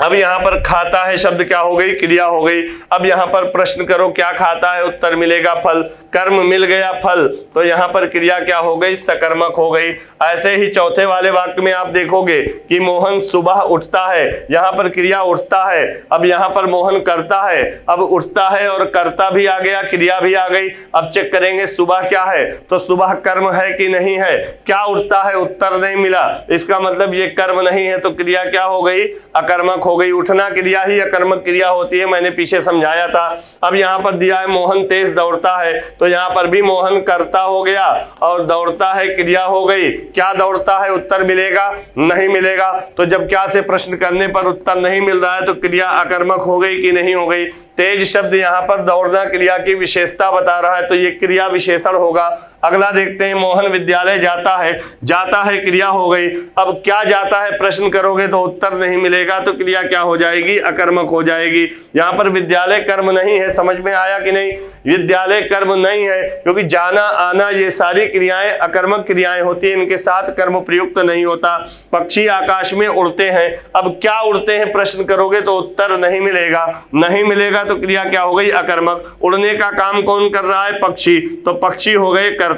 अब यहाँ पर खाता है शब्द क्या हो गई? क्रिया हो गई। अब यहाँ पर प्रश्न करो क्या खाता है? उत्तर मिलेगा फल। कर्म मिल गया फल, तो यहाँ पर क्रिया क्या हो गई? सकर्मक हो गई। ऐसे ही चौथे वाले वाक्य में आप देखोगे कि मोहन सुबह उठता है, यहाँ पर क्रिया उठता है। अब यहाँ पर मोहन करता है, अब उठता है और कर्ता भी आ गया, क्रिया भी आ गई। अब चेक करेंगे सुबह क्या है, तो सुबह कर्म है कि नहीं है? क्या उठता है? उत्तर नहीं मिला, इसका मतलब ये कर्म नहीं है, तो क्रिया क्या हो गई? अकर्मक हो गई। उठना क्रिया ही अकर्मक क्रिया होती है, मैंने पीछे समझाया था। अब यहाँ पर दिया है मोहन तेज दौड़ता है, तो तो यहाँ पर भी मोहन कर्ता हो गया और दौड़ता है क्रिया हो गई। क्या दौड़ता है उत्तर मिलेगा? नहीं मिलेगा। तो जब क्या से प्रश्न करने पर उत्तर नहीं मिल रहा है तो क्रिया अकर्मक हो गई कि नहीं हो गई? तेज शब्द यहाँ पर दौड़ना क्रिया की विशेषता बता रहा है तो ये क्रिया विशेषण होगा। अगला देखते हैं, मोहन विद्यालय जाता है। जाता है क्रिया हो गई। अब क्या जाता है प्रश्न करोगे तो उत्तर नहीं मिलेगा तो क्रिया क्या हो जाएगी? अकर्मक हो जाएगी। यहाँ पर विद्यालय कर्म नहीं है, समझ में आया कि नहीं? विद्यालय कर्म नहीं है क्योंकि जाना आना ये सारी क्रियाएं अकर्मक क्रियाएं होती हैं, इनके साथ कर्म प्रयुक्त नहीं होता। पक्षी आकाश में उड़ते हैं। अब क्या उड़ते हैं प्रश्न करोगे तो उत्तर नहीं मिलेगा। नहीं मिलेगा तो क्रिया क्या हो गई? अकर्मक। उड़ने का काम कौन कर रहा है? पक्षी, तो पक्षी हो गए कर्ता।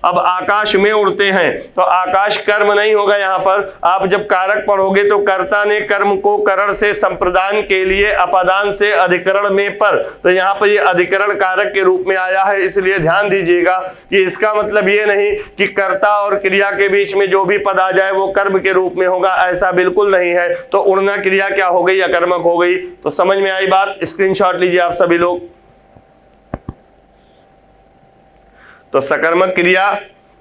अब आकाश में उड़ते हैं तो आकाश कर्म नहीं होगा। यहाँ पर आप जब कारक पढ़ोगे तो कर्ता ने कर्म को करण से संप्रदान के लिए अपादान से अधिकरण में पर, तो यहाँ पर ये अधिकरण कारक के रूप में आया है, इसलिए ध्यान दीजिएगा कि इसका मतलब ये नहीं कि कर्ता और क्रिया के बीच में जो भी पद आ जाए वो कर्म के रूप में होगा, ऐसा बिल्कुल नहीं है। तो उड़ना क्रिया क्या हो गई? अकर्मक हो गई। तो समझ में आई बात? स्क्रीनशॉट लीजिए आप सभी लोग। तो सकर्मक क्रिया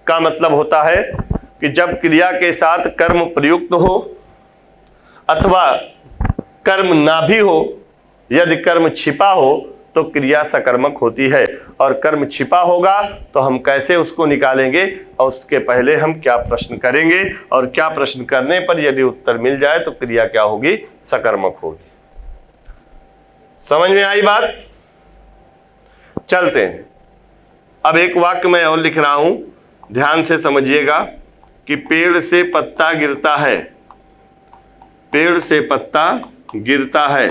का मतलब होता है कि जब क्रिया के साथ कर्म प्रयुक्त हो अथवा कर्म ना भी हो, यदि कर्म छिपा हो तो क्रिया सकर्मक होती है। और कर्म छिपा होगा तो हम कैसे उसको निकालेंगे और उसके पहले हम क्या प्रश्न करेंगे और क्या प्रश्न करने पर यदि उत्तर मिल जाए तो क्रिया क्या होगी? सकर्मक होगी। समझ में आई बात? चलते हैं। अब एक वाक्य मैं और लिख रहा हूं, ध्यान से समझिएगा कि पेड़ से पत्ता गिरता है। पेड़ से पत्ता गिरता है।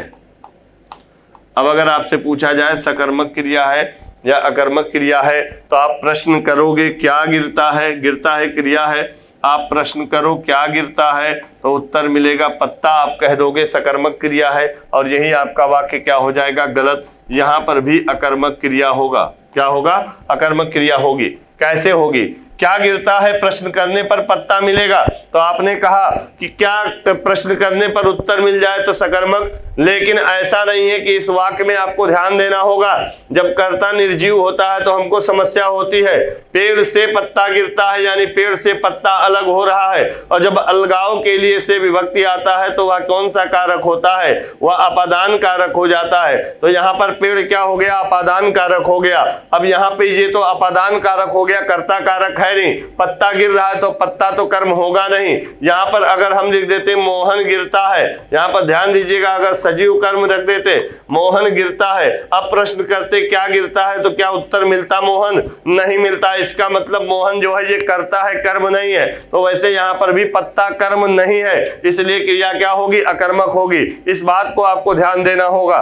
अब अगर आपसे पूछा जाए सकर्मक क्रिया है या अकर्मक क्रिया है तो आप प्रश्न करोगे क्या गिरता है? गिरता है क्रिया है। आप प्रश्न करो क्या गिरता है तो उत्तर मिलेगा पत्ता। आप कह दोगे सकर्मक क्रिया है और यही आपका वाक्य क्या हो जाएगा? गलत। यहाँ पर भी अकर्मक क्रिया होगा। क्या होगा? अकर्मक क्रिया होगी। कैसे होगी? क्या गिरता है प्रश्न करने पर पत्ता मिलेगा, तो आपने कहा कि क्या प्रश्न करने पर उत्तर मिल जाए तो सकर्मक, लेकिन ऐसा नहीं है कि इस वाक्य में आपको ध्यान देना होगा। जब कर्ता निर्जीव होता है तो हमको समस्या होती है। पेड़ से पत्ता गिरता है यानी पेड़ से पत्ता अलग हो रहा है, और जब अलगाव के लिए से विभक्ति आता है तो वह कौन सा कारक होता है? वह अपादान कारक हो जाता है। तो यहाँ पर पेड़ क्या हो गया? अपादान कारक हो गया। अब यहाँ पे ये तो अपादान कारक हो गया, कर्ता कारक है नहीं। पत्ता गिर रहा है तो पत्ता तो कर्म होगा नहीं। यहाँ पर अगर हम लिख देते मोहन गिरता है, यहाँ पर ध्यान दीजिएगा, अगर सजीव कर्म रख देते मोहन गिरता है, अब प्रश्न करते क्या गिरता है, तो क्या उत्तर मिलता? मोहन नहीं मिलता। इसका मतलब मोहन जो है ये कर्ता है, कर्म नहीं है। तो वैसे यहाँ पर भी पत्ता कर्म नहीं है, इसलिए क्रिया क्या होगी? अकर्मक होगी। इस बात को आपको ध्यान देना होगा।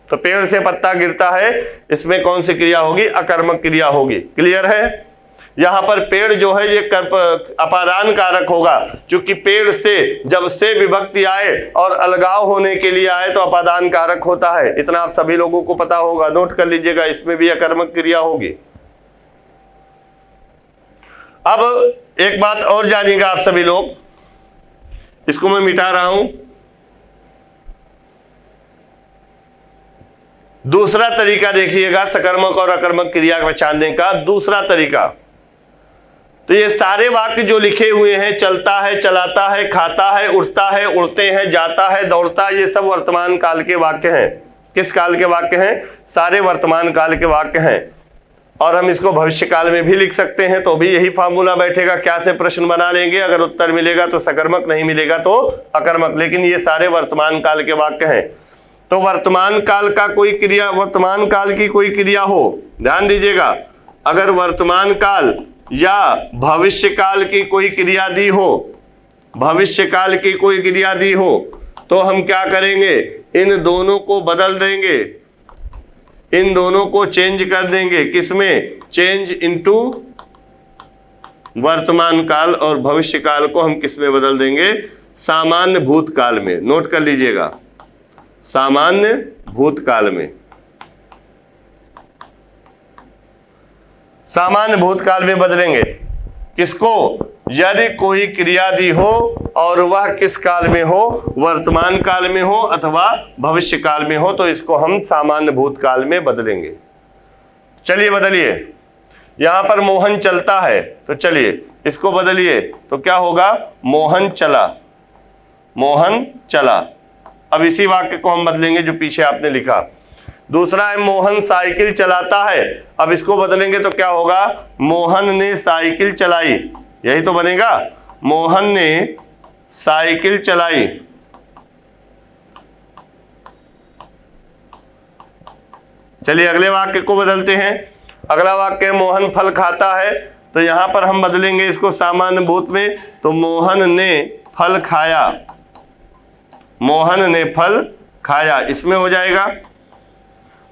तो पेड़ से पत्ता गिरता है, इसमें कौन सी क्रिया होगी? अकर्मक क्रिया होगी। क्लियर है? यहाँ पर पेड़ जो है ये अपादान कारक होगा, क्योंकि पेड़ से जब से विभक्ति आए और अलगाव होने के लिए आए तो अपादान कारक होता है। इतना आप सभी लोगों को पता होगा, नोट कर लीजिएगा, इसमें भी अकर्मक क्रिया होगी। अब एक बात और जानिएगा आप सभी लोग, इसको मैं मिटा रहा हूं। दूसरा तरीका देखिएगा सकर्मक और अकर्मक क्रिया पहचानने का। दूसरा तरीका, तो ये सारे वाक्य जो लिखे हुए हैं, चलता है, चलाता है, खाता है, उठता है, उड़ते हैं, जाता है, दौड़ता है, ये सब वर्तमान काल के वाक्य हैं। किस काल के वाक्य हैं? सारे वर्तमान काल के वाक्य हैं। और हम इसको भविष्य काल में भी लिख सकते हैं, तो भी यही फार्मूला बैठेगा। क्या से प्रश्न बना लेंगे? अगर उत्तर मिलेगा तो सकर्मक, नहीं मिलेगा तो अकर्मक। लेकिन ये सारे वर्तमान काल के वाक्य हैं। तो वर्तमान काल का कोई क्रिया, वर्तमान काल की कोई क्रिया हो, ध्यान दीजिएगा, अगर वर्तमान काल या भविष्य काल की कोई क्रिया दी हो, भविष्य काल की कोई क्रिया दी हो, तो हम क्या करेंगे? इन दोनों को बदल देंगे, इन दोनों को चेंज कर देंगे। किसमें? चेंज इनटू वर्तमान काल, और भविष्य काल को हम किसमें बदल देंगे? सामान्य भूतकाल में। नोट कर लीजिएगा, सामान्य भूतकाल में। सामान्य भूतकाल में बदलेंगे। किसको? यदि कोई क्रिया दी हो और वह किस काल में हो? वर्तमान काल में हो अथवा भविष्य काल में हो, तो इसको हम सामान्य भूतकाल में बदलेंगे। चलिए बदलिए, यहां पर मोहन चलता है तो चलिए इसको बदलिए तो क्या होगा, मोहन चला, मोहन चला। अब इसी वाक्य को हम बदलेंगे जो पीछे आपने लिखा। दूसरा है मोहन साइकिल चलाता है, अब इसको बदलेंगे तो क्या होगा, मोहन ने साइकिल चलाई, यही तो बनेगा, मोहन ने साइकिल चलाई। चलिए अगले वाक्य को बदलते हैं। अगला वाक्य है मोहन फल खाता है, तो यहां पर हम बदलेंगे इसको सामान्य भूत में, तो मोहन ने फल खाया, मोहन ने फल खाया, इसमें हो जाएगा।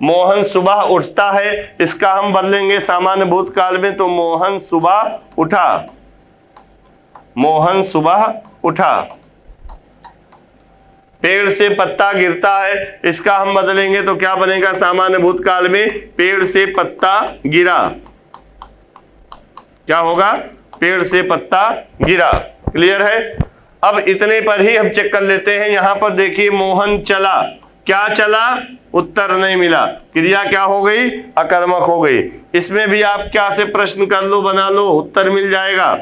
मोहन सुबह उठता है, इसका हम बदलेंगे सामान्य भूतकाल में, तो मोहन सुबह उठा, मोहन सुबह उठा। पेड़ से पत्ता गिरता है, इसका हम बदलेंगे तो क्या बनेगा सामान्य भूतकाल में, पेड़ से पत्ता गिरा, क्या होगा, पेड़ से पत्ता गिरा। क्लियर है। अब इतने पर ही हम चेक कर लेते हैं। यहां पर देखिए मोहन चला, क्या चला, उत्तर नहीं मिला, क्रिया क्या हो गई, अकर्मक हो गई। इसमें भी आप क्या से प्रश्न कर लो, बना लो, उत्तर मिल जाएगा।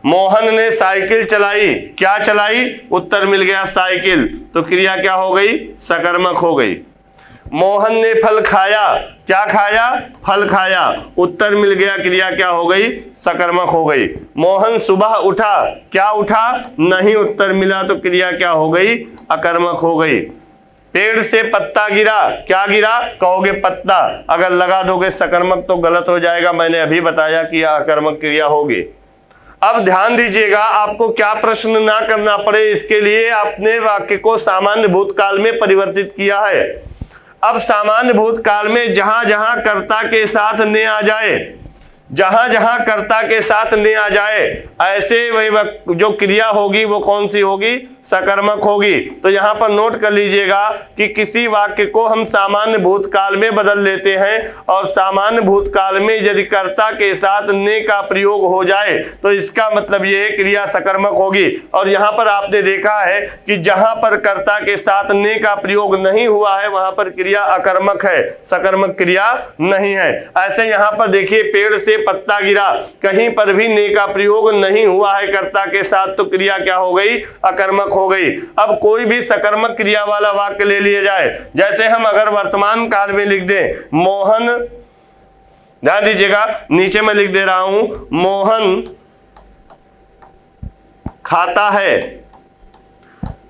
मोहन ने साइकिल चलाई, क्या चलाई, उत्तर मिल गया साइकिल, तो क्रिया क्या हो गई, सकर्मक हो गई। मोहन ने फल खाया, क्या खाया, फल खाया, उत्तर मिल गया, क्रिया क्या हो गई, सकर्मक हो गई। मोहन सुबह उठा, क्या उठा, नहीं उत्तर मिला, तो क्रिया क्या हो गई, अकर्मक हो गई। पेड़ से पत्ता गिरा, क्या गिरा, कहोगे पत्ता, अगर लगा दोगे सकर्मक तो गलत हो जाएगा, मैंने अभी बताया कि यह अकर्मक क्रिया होगी। अब ध्यान दीजिएगा, आपको क्या प्रश्न ना करना पड़े इसके लिए आपने वाक्य को सामान्य भूतकाल में परिवर्तित किया है। अब सामान्य भूतकाल में जहां जहां कर्ता के साथ ने आ जाए, जहां जहां कर्ता के साथ ने आ जाए, ऐसे वही जो क्रिया होगी वो कौन सी होगी, सकर्मक होगी। तो यहां पर नोट कर लीजिएगा कि किसी वाक्य को हम सामान्य भूतकाल में बदल लेते हैं और सामान्य भूतकाल में यदि कर्ता के साथ ने का प्रयोग हो जाए तो इसका मतलब यह है क्रिया सकर्मक होगी। और यहां पर आपने देखा है कि जहां पर कर्ता के साथ ने का प्रयोग नहीं हुआ है वहां पर क्रिया अकर्मक है, सकर्मक क्रिया नहीं है। ऐसे यहां पर देखिए पेड़ से पत्ता गिरा, कहीं पर भी ने का प्रयोग नहीं हुआ है कर्ता के साथ, तो क्रिया क्या हो गई, अकर्मक हो गई। अब कोई भी सकर्मक क्रिया वाला वाक्य ले लिया जाए, जैसे हम अगर वर्तमान काल में लिख दें मोहन, ध्यान दीजिएगा नीचे मैं लिख दे रहा हूं मोहन खाता है,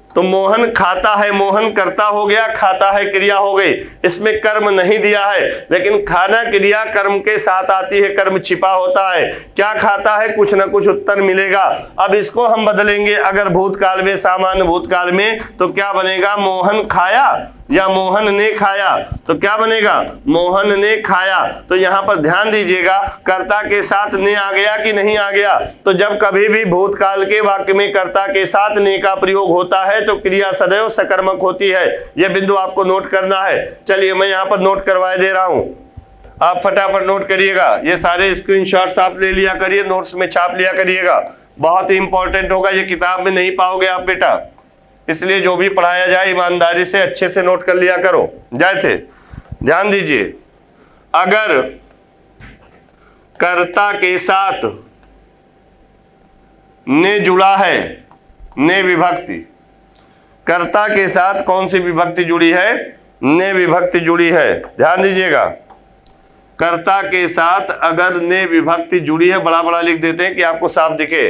तो मोहन खाता है, मोहन कर्ता हो गया, खाता है क्रिया हो गई। इसमें कर्म नहीं दिया है, लेकिन खाना क्रिया कर्म के साथ आती है, कर्म छिपा होता है। क्या खाता है, कुछ ना कुछ उत्तर मिलेगा। अब इसको हम बदलेंगे अगर भूतकाल में, सामान्य भूतकाल में, तो क्या बनेगा, मोहन खाया या मोहन ने खाया, तो क्या बनेगा, मोहन ने खाया। तो यहां पर ध्यान दीजिएगा कर्ता के साथ ने आ गया कि नहीं आ गया। तो जब कभी भी भूतकाल के वाक्य में कर्ता के साथ ने का प्रयोग होता है तो क्रिया सदैव सकर्मक होती है। यह बिंदु आपको नोट करना है। चलिए मैं यहां पर नोट करवाए दे रहा हूं, आप फटाफट नोट करिएगा। ये सारे स्क्रीनशॉट्स आप ले लिया करिए, नोट्स में छाप लिया करिएगा, बहुत ही इंपॉर्टेंट होगा। ये किताब में नहीं पाओगे आप बेटा, इसलिए जो भी पढ़ाया जाए ईमानदारी से अच्छे से नोट कर लिया करो। जैसे ध्यान दीजिए, अगर कर्ता के साथ ने जुड़ा है, ने विभक्ति, कर्ता के साथ कौन सी विभक्ति जुड़ी है, ने विभक्ति जुड़ी है। ध्यान दीजिएगा, कर्ता के साथ अगर ने विभक्ति जुड़ी है, बड़ा बड़ा लिख देते हैं कि आपको साफ दिखे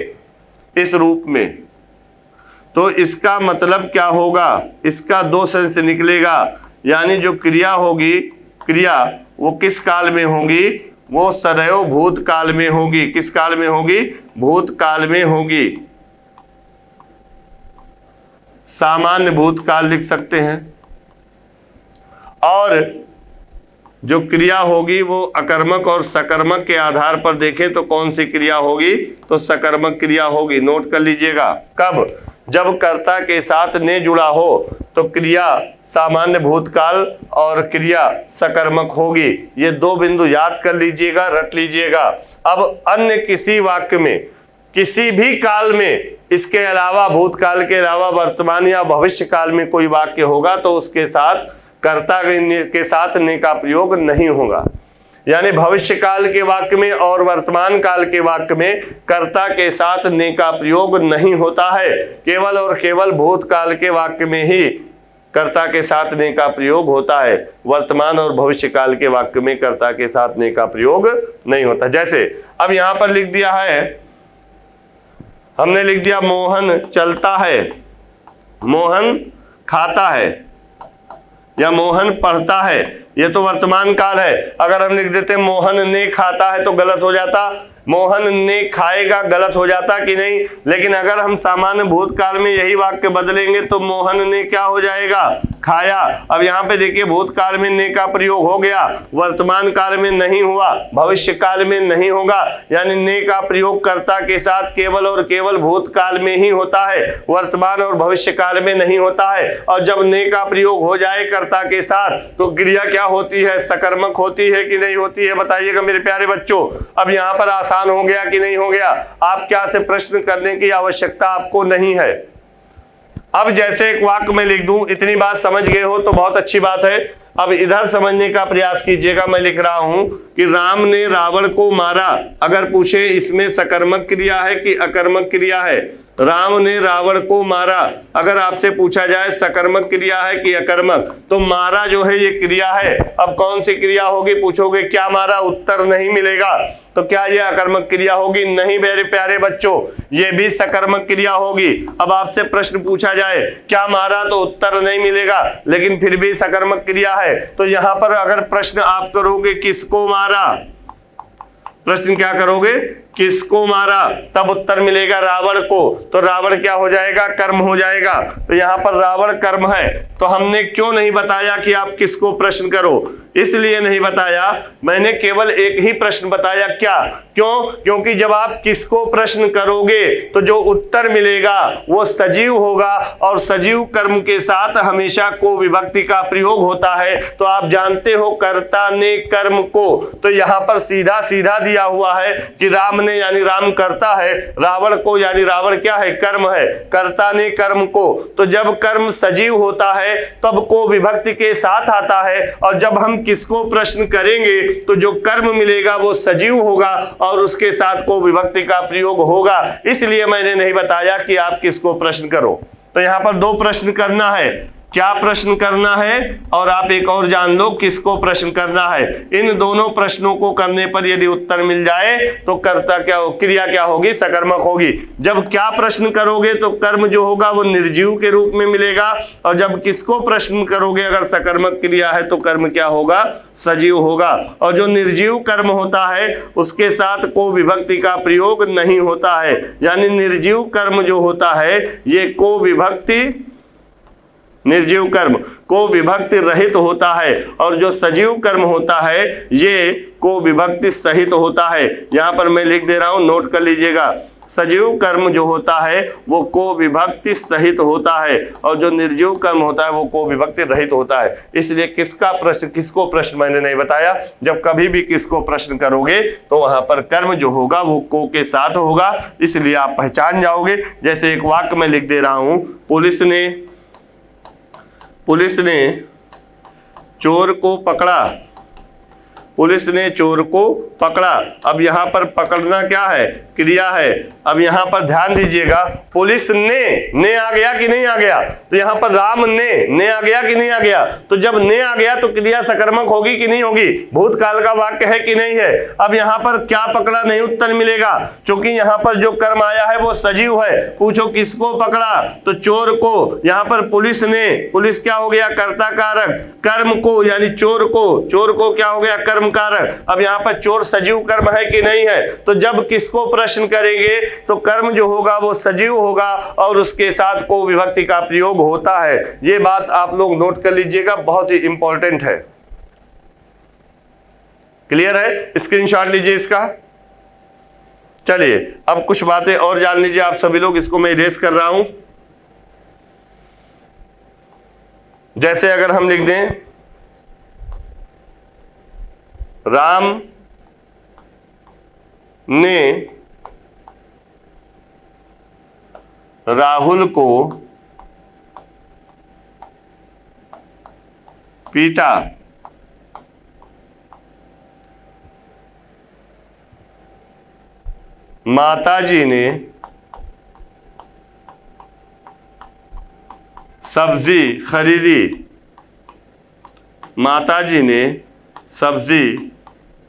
इस रूप में, तो इसका मतलब क्या होगा, इसका दो सेंस निकलेगा। यानी जो क्रिया होगी, क्रिया वो किस काल में होगी, वो सदैव भूतकाल में होगी। किस काल में होगी, भूतकाल में होगी। सामान्य भूतकाल लिख सकते हैं। और जो क्रिया होगी वो अकर्मक और सकर्मक के आधार पर देखें तो कौन सी क्रिया होगी, तो सकर्मक क्रिया होगी। नोट कर लीजिएगा, कब, जब कर्ता के साथ ने जुड़ा हो तो क्रिया सामान्य भूतकाल और क्रिया सकर्मक होगी। ये दो बिंदु याद कर लीजिएगा, रट लीजिएगा। अब अन्य किसी वाक्य में, किसी भी काल में, इसके अलावा भूतकाल के अलावा वर्तमान या भविष्य काल में कोई वाक्य होगा तो उसके साथ कर्ता के साथ ने का प्रयोग नहीं होगा। यानी भविष्य काल के वाक्य में और वर्तमान काल के वाक्य में कर्ता के साथ ने का प्रयोग नहीं होता है। केवल और केवल भूतकाल के वाक्य में ही कर्ता के साथ ने का प्रयोग होता है। वर्तमान और भविष्य काल के वाक्य में कर्ता के साथ ने का प्रयोग नहीं होता। जैसे अब यहां पर लिख दिया है, हमने लिख दिया मोहन चलता है, मोहन खाता है या मोहन पढ़ता है, ये तो वर्तमान काल है। अगर हम लिख देते मोहन ने खाता है तो गलत हो जाता, मोहन ने खाएगा गलत हो जाता कि नहीं। लेकिन अगर हम सामान्य भूतकाल में यही वाक्य बदलेंगे तो मोहन ने क्या हो जाएगा, खाया। अब यहाँ पे देखिए भूतकाल में ने का प्रयोग हो गया, वर्तमान काल में नहीं हुआ, भविष्य काल में नहीं होगा। यानी ने का प्रयोग कर्ता के साथ केवल और केवल भूतकाल में ही होता है, वर्तमान और भविष्य काल में नहीं होता है। और जब ने का प्रयोग हो जाए कर्ता के साथ तो क्रिया क्या होती है, सकर्मक होती है कि नहीं होती है, बताइएगा मेरे प्यारे बच्चों। अब यहाँ पर आसान हो गया कि नहीं हो गया, आप क्या से प्रश्न करने की आवश्यकता आपको नहीं है। अब जैसे एक वाक्य में लिख दूं, इतनी बात समझ गए हो तो बहुत अच्छी बात है। अब इधर समझने का प्रयास कीजिएगा। मैं लिख रहा हूं कि राम ने रावण को मारा। अगर पूछे इसमें सकर्मक क्रिया है कि अकर्मक क्रिया है, राम ने रावण को मारा, अगर आपसे पूछा जाए सकर्मक क्रिया है कि अकर्मक, तो मारा जो है ये क्रिया है। अब कौन सी क्रिया होगी, पूछोगे क्या मारा, उत्तर नहीं मिलेगा, तो क्या ये अकर्मक क्रिया होगी? नहीं मेरे प्यारे बच्चों, ये भी सकर्मक क्रिया होगी। अब आपसे प्रश्न पूछा जाए क्या मारा, तो उत्तर नहीं मिलेगा, लेकिन फिर भी सकर्मक क्रिया है। तो यहां पर अगर प्रश्न आप करोगे किसको मारा, प्रश्न क्या करोगे, किसको मारा, तब उत्तर मिलेगा रावण को। तो रावण क्या हो जाएगा, कर्म हो जाएगा। तो यहाँ पर रावण कर्म है। तो हमने क्यों नहीं बताया कि आप किसको प्रश्न करो, इसलिए नहीं बताया, मैंने केवल एक ही प्रश्न बताया। क्या, क्यों? क्योंकि जब आप किसको प्रश्न करोगे तो जो उत्तर मिलेगा वो सजीव होगा, और सजीव कर्म के साथ हमेशा को विभक्ति का प्रयोग होता है। तो आप जानते हो कर्ता ने कर्म को, तो यहाँ पर सीधा सीधा दिया हुआ है कि राम ने यानी राम करता है, रावण को यानी रावण क्या है, कर्म है, कर्ता ने कर्म को। तो जब कर्म सजीव होता है तब को विभक्ति के साथ आता है, और जब हम किसको प्रश्न करेंगे तो जो कर्म मिलेगा वो सजीव होगा और उसके साथ को विभक्ति का प्रयोग होगा। इसलिए मैंने नहीं बताया कि आप किसको प्रश्न करो। तो यहां पर दो प्रश्न करना है, क्या प्रश्न करना है, और आप एक और जान लो किसको प्रश्न करना है। इन दोनों प्रश्नों को करने पर यदि उत्तर मिल जाए तो कर्ता क्या, क्रिया क्या होगी, सकर्मक होगी। जब क्या प्रश्न करोगे तो कर्म जो होगा वो निर्जीव के रूप में मिलेगा, और जब किसको प्रश्न करोगे अगर सकर्मक क्रिया है तो कर्म क्या होगा, सजीव होगा। और जो निर्जीव कर्म होता है उसके साथ को विभक्ति का प्रयोग नहीं होता है। यानी निर्जीव कर्म जो होता है ये को विभक्ति, निर्जीव कर्म को विभक्ति रहित होता है, और जो सजीव कर्म होता है ये को विभक्ति सहित होता है। यहां पर मैं लिख दे रहा हूं, नोट कर लीजिएगा। सजीव कर्म जो होता है वो को विभक्ति सहित होता है, और जो निर्जीव कर्म होता है वो को विभक्ति रहित होता है। इसलिए किसका प्रश्न, किसको प्रश्न मैंने नहीं बताया। जब कभी भी किसको प्रश्न करोगे तो वहां पर कर्म जो होगा वो को के साथ होगा, इसलिए आप पहचान जाओगे। जैसे एक वाक्य में लिख दे रहा हूं, पुलिस ने चोर को पकड़ा, पुलिस ने चोर को पकड़ा। अब यहाँ पर पकड़ना क्या है, क्रिया है। अब यहाँ पर ध्यान दीजिएगा, पुलिस ने आ गया कि नहीं आ गया, तो यहाँ पर राम ने आ गया कि नहीं आ गया। तो जब ने आ गया तो क्रिया सकर्मक होगी कि नहीं होगी, भूतकाल का वाक्य है कि नहीं है। अब यहाँ पर क्या पकड़ा, नहीं उत्तर मिलेगा, क्योंकि यहाँ पर जो कर्म आया है वो सजीव है। पूछो किसको पकड़ा, तो चोर को। यहाँ पर पुलिस ने, पुलिस क्या हो गया, कर्ता कारक, कर्म को यानी चोर को क्या हो गया, कर्म कारक। अब यहाँ पर चोर सजीव कर्म है कि नहीं है, तो जब किसको प्रश्न करेंगे तो कर्म जो होगा वो सजीव होगा और उसके साथ को विभक्ति का प्रयोग होता है। ये बात आप लोग नोट कर लीजिएगा, बहुत ही इंपॉर्टेंट है। क्लियर है, स्क्रीनशॉट लीजिए इसका। चलिए अब कुछ बातें और जान लीजिए आप सभी लोग, इसको मैं इरेज कर रहा हूं। जैसे अगर हम लिख दें राम ने राहुल को पीटा, माताजी ने सब्जी खरीदी। माताजी ने सब्जी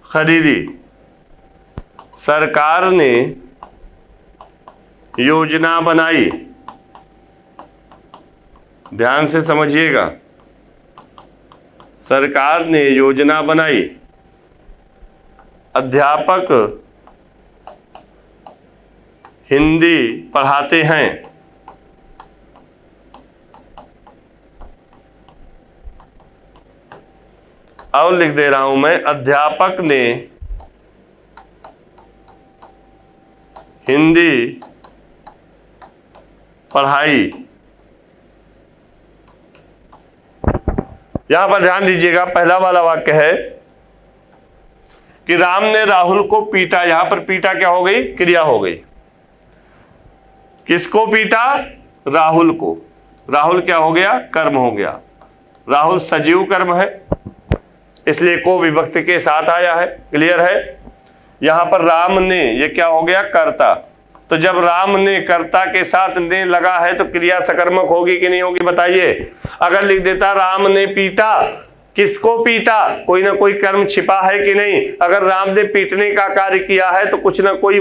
खरीदी। सरकार ने योजना बनाई। ध्यान से समझिएगा, सरकार ने योजना बनाई। अध्यापक हिंदी पढ़ाते हैं। और लिख दे रहा हूं मैं, अध्यापक ने हिंदी पढ़ाई। यहां पर ध्यान दीजिएगा, पहला वाला वाक्य है कि राम ने राहुल को पीटा। यहां पर पीटा क्या हो गई? क्रिया हो गई। किसको पीटा? राहुल को। राहुल क्या हो गया? कर्म हो गया। राहुल सजीव कर्म है, इसलिए को विभक्ति के साथ आया है। क्लियर है? यहां पर राम ने, ये क्या हो गया? कर्ता। तो जब राम ने कर्ता के साथ ने लगा है तो क्रिया सकर्मक होगी कि नहीं होगी? बताइए। अगर लिख देता राम ने पीटा, किसको पीटा? कोई ना कोई कर्म छिपा है कि नहीं? अगर राम ने पीटने का कार्य किया है तो कुछ ना कोई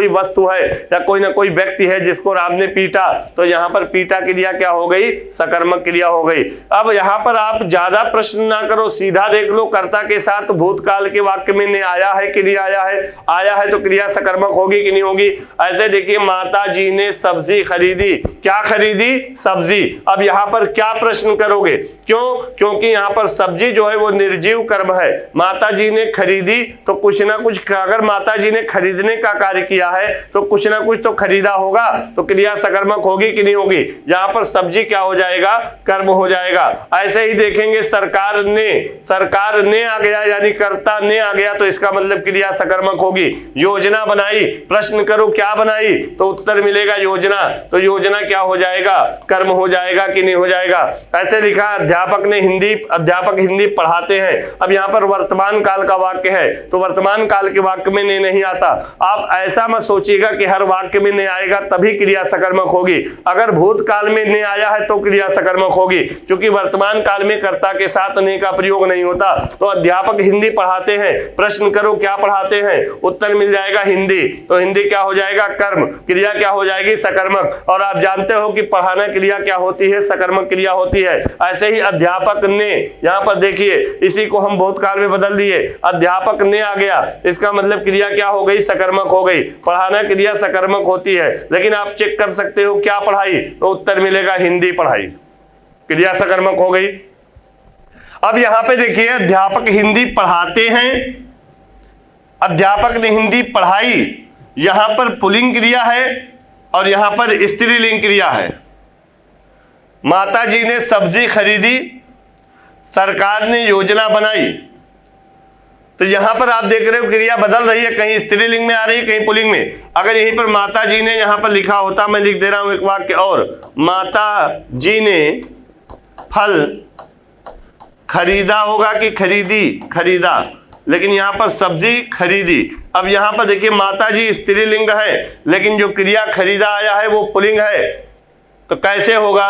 वस्तु है या कोई ना कोई व्यक्ति है जिसको राम ने पीटा। तो यहाँ पर पीटा क्रिया क्या हो गई? सकर्मक क्रिया हो गई। अब यहाँ पर आप ज्यादा प्रश्न ना करो, सीधा देख लो, कर्ता के साथ भूतकाल के वाक्य में ने आया है कि नहीं आया है? आया है तो क्रिया सकर्मक होगी कि नहीं होगी? ऐसे देखिए, माता जी ने सब्जी खरीदी। क्या खरीदी? सब्जी। अब यहाँ पर क्या प्रश्न करोगे? क्यों? क्योंकि यहाँ पर सब्जी जो है वो निर्जीव कर्म है। माता जी ने खरीदी तो कुछ ना कुछ, अगर माता जी ने खरीदने का कार्य किया है तो कुछ ना कुछ तो खरीदा होगा, तो क्रिया सकर्मक होगी कि नहीं होगी? यहाँ पर सब्जी क्या हो जाएगा? कर्म हो जाएगा। ऐसे ही देखेंगे, सरकार ने आ गया यानी कर्ता ने आ गया, तो इसका मतलब क्रिया सकर्मक होगी। योजना बनाई, प्रश्न करो क्या बनाई, तो उत्तर मिलेगा योजना। तो योजना क्या हो जाएगा? कर्म हो जाएगा कि नहीं हो जाएगा? ऐसे लिखा, अध्यापक हिंदी पढ़ाते हैं। अब यहाँ पर वर्तमान काल का वाक्य है तो वर्तमान काल के वाक्य में ने नहीं आता। आप ऐसा मत सोचिएगा कि हर वाक्य में ने आएगा तभी क्रिया सकर्मक होगी। अगर भूतकाल में ने आया है तो क्रिया सकर्मक होगी, क्योंकि वर्तमान काल में कर्ता के साथ ने का प्रयोग नहीं होता। तो अध्यापक हिंदी पढ़ाते हैं, प्रश्न करो क्या पढ़ाते हैं, उत्तर मिल जाएगा हिंदी। तो हिंदी क्या हो जाएगा? कर्म। क्रिया क्या हो जाएगी? सकर्मक। और आप जानते हो कि पढ़ाना क्रिया क्या होती है? सकर्मक क्रिया होती है। ऐसे ही अध्यापक ने, यहाँ पर देखिए, इसी को हम भूतकाल में बदल दिए, अध्यापक ने आ गया, इसका मतलब क्रिया क्या हो गई? सकर्मक हो गई। पढ़ाना क्रिया सकर्मक होती है, लेकिन आप चेक कर सकते हो क्या पढ़ाई, तो उत्तर मिलेगा हिंदी पढ़ाई। क्रिया सकर्मक हो गई। अब यहां पे देखिए, अध्यापक हिंदी पढ़ाते हैं, अध्यापक ने हिंदी पढ़ाई, यहां पर पुल्लिंग क्रिया है और यहां पर स्त्रीलिंग क्रिया है। माता जी ने सब्जी खरीदी, सरकार ने योजना बनाई। तो यहां पर आप देख रहे हो क्रिया बदल रही है, कहीं स्त्रीलिंग में आ रही है, कहीं पुल्लिंग में। अगर यहीं पर माता जी ने यहां पर लिखा होता, मैं लिख दे रहा हूं एक वाक्य और, माता जी ने फल खरीदा होगा कि खरीदी? खरीदा। लेकिन यहां पर सब्जी खरीदी। अब यहां पर देखिए, माता जी स्त्रीलिंग है, लेकिन जो क्रिया खरीदा आया है वो पुल्लिंग है। तो कैसे होगा?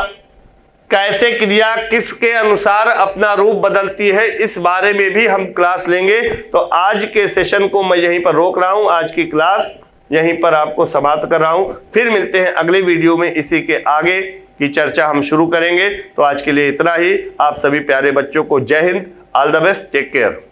कैसे क्रिया किसके अनुसार अपना रूप बदलती है, इस बारे में भी हम क्लास लेंगे। तो आज के सेशन को मैं यहीं पर रोक रहा हूं, आज की क्लास यहीं पर आपको समाप्त कर रहा हूं। फिर मिलते हैं अगले वीडियो में, इसी के आगे की चर्चा हम शुरू करेंगे। तो आज के लिए इतना ही। आप सभी प्यारे बच्चों को जय Hind, all the best, take care.